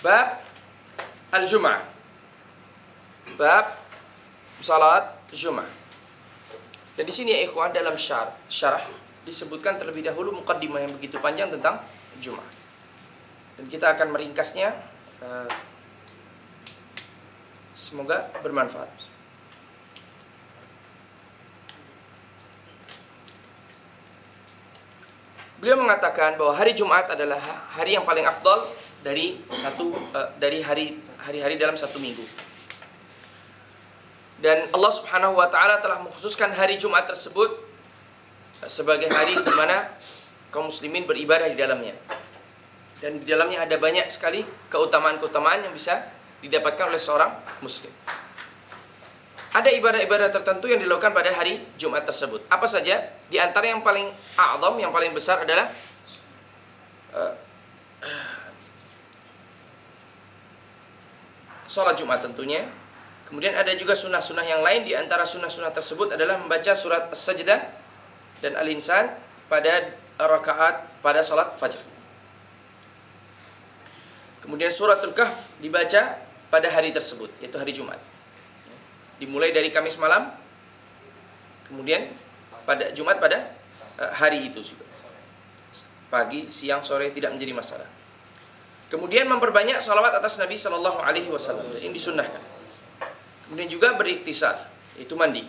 Bab al-Jum'ah. Bab salat Jum'ah. Dan di sini ya ikhwan, dalam syarah disebutkan terlebih dahulu muqaddimah yang begitu panjang tentang Jum'ah. Dan kita akan meringkasnya. Semoga bermanfaat. Beliau mengatakan bahwa hari Jumat adalah hari yang paling afdal dari hari-hari dalam satu minggu. Dan Allah Subhanahu wa taala telah mengkhususkan hari Jumat tersebut sebagai hari di mana kaum muslimin beribadah di dalamnya. Dan di dalamnya ada banyak sekali keutamaan-keutamaan yang bisa didapatkan oleh seorang muslim. Ada ibadah-ibadah tertentu yang dilakukan pada hari Jumat tersebut. Apa saja? Di antara yang paling a'zam, yang paling besar adalah sholat Jumat tentunya. Kemudian ada juga sunnah-sunnah yang lain. Di antara sunnah-sunnah tersebut adalah membaca surat As-Sajdah dan Al-Insan pada rakaat pada sholat fajr. Kemudian suratul Kahf dibaca pada hari tersebut, yaitu hari Jumat. Dimulai dari Kamis malam, kemudian pada Jumat pada hari itu juga. Pagi, siang, sore tidak menjadi masalah. Kemudian memperbanyak salawat atas Nabi Sallallahu Alaihi Wasallam. Ini disunnahkan. Kemudian juga berikhtisar, yaitu mandi.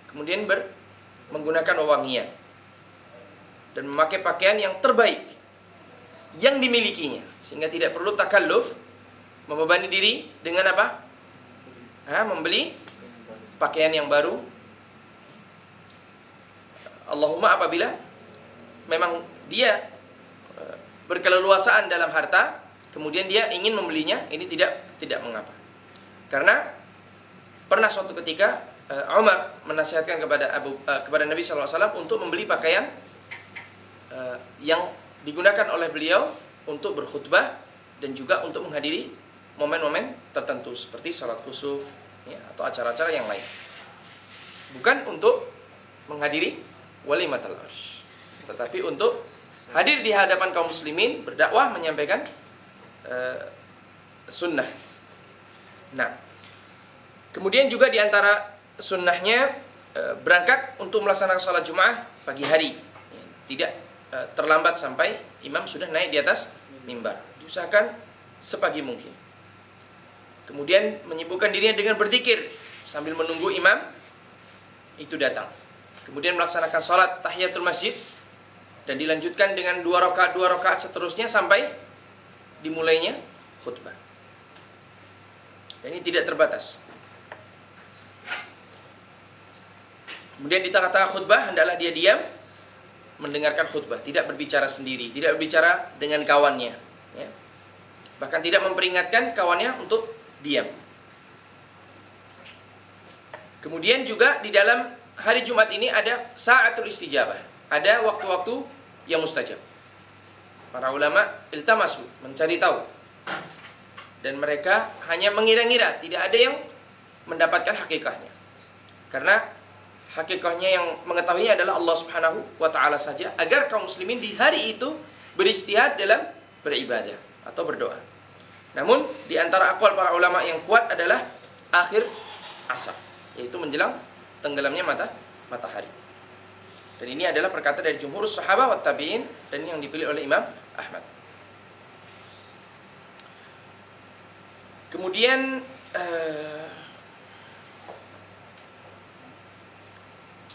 Kemudian menggunakan wewangian dan memakai pakaian yang terbaik yang dimilikinya, sehingga tidak perlu takalluf, membebani diri dengan apa? Membeli pakaian yang baru. Allahumma apabila memang dia berkeleluasaan dalam harta, kemudian dia ingin membelinya, ini tidak mengapa. Karena pernah suatu ketika Umar menasihatkan kepada Nabi SAW untuk membeli pakaian yang digunakan oleh beliau untuk berkhutbah dan juga untuk menghadiri momen-momen tertentu seperti salat khusuf ya, atau acara-acara yang lain. Bukan untuk menghadiri walimatul arsy, tetapi untuk hadir di hadapan kaum muslimin, berdakwah, menyampaikan sunnah. Nah, kemudian juga di antara sunnahnya berangkat untuk melaksanakan sholat Jumat pagi hari, tidak terlambat sampai imam sudah naik di atas mimbar. Diusahakan sepagi mungkin. Kemudian menyibukkan dirinya dengan berzikir sambil menunggu imam itu datang. Kemudian melaksanakan sholat tahiyatul masjid dan dilanjutkan dengan 2 rakaat seterusnya sampai dimulainya khutbah. Dan ini tidak terbatas. Kemudian di tengah-tengah khutbah hendaklah dia diam mendengarkan khutbah, tidak berbicara sendiri, tidak berbicara dengan kawannya, ya. Bahkan tidak memperingatkan kawannya untuk diam. Kemudian juga di dalam hari Jumat ini ada sa'atul istijabah, ada waktu-waktu yang mustajab. Para ulama iltamasu, mencari tahu, dan mereka hanya mengira-ngira, tidak ada yang mendapatkan hakikahnya. Karena hakikahnya yang mengetahuinya adalah Allah Subhanahu wa taala saja, agar kaum muslimin di hari itu berijtihad dalam beribadah atau berdoa. Namun di antara aqwal para ulama yang kuat adalah akhir asar, yaitu menjelang tenggelamnya matahari. Dan ini adalah perkataan dari jumhur sahabat wa tabi'in dan yang dipilih oleh Imam Ahmad. Kemudian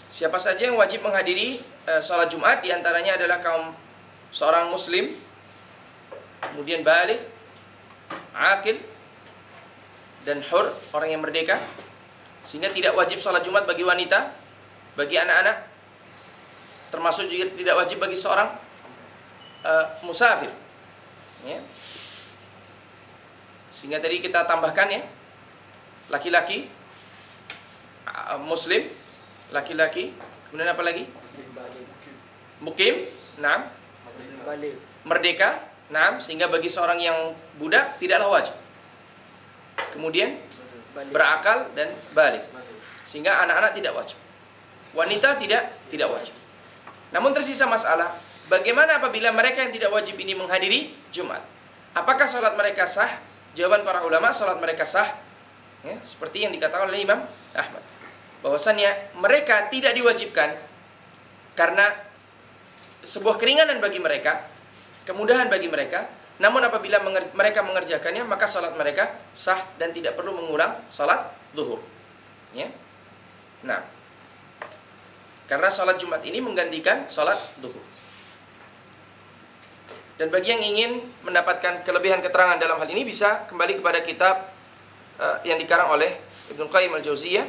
siapa saja yang wajib menghadiri salat Jumat, di antaranya adalah seorang muslim, kemudian baligh, aqil, dan hur, orang yang merdeka. Sehingga tidak wajib salat Jumat bagi wanita, bagi anak-anak, termasuk juga tidak wajib bagi seorang musafir, ya. Sehingga tadi kita tambahkan ya, laki-laki muslim, laki-laki, kemudian apa lagi? Mukim, naam, merdeka, naam, sehingga bagi seorang yang budak tidaklah wajib. Kemudian berakal dan balik, sehingga anak-anak tidak wajib. Wanita tidak wajib. Namun tersisa masalah, bagaimana apabila mereka yang tidak wajib ini menghadiri Jumat? Apakah sholat mereka sah? Jawaban para ulama, sholat mereka sah, ya, seperti yang dikatakan oleh Imam Ahmad, bahwasannya mereka tidak diwajibkan karena sebuah keringanan bagi mereka, kemudahan bagi mereka. Namun apabila mereka mengerjakannya, maka sholat mereka sah dan tidak perlu mengulang sholat zuhur, ya. Nah, karena sholat Jumat ini menggantikan sholat zuhur. Dan bagi yang ingin mendapatkan kelebihan keterangan dalam hal ini, bisa kembali kepada kitab yang dikarang oleh Ibnu Qayyim al-Jauziyah,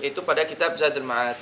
yaitu pada kitab Zadul Ma'ad.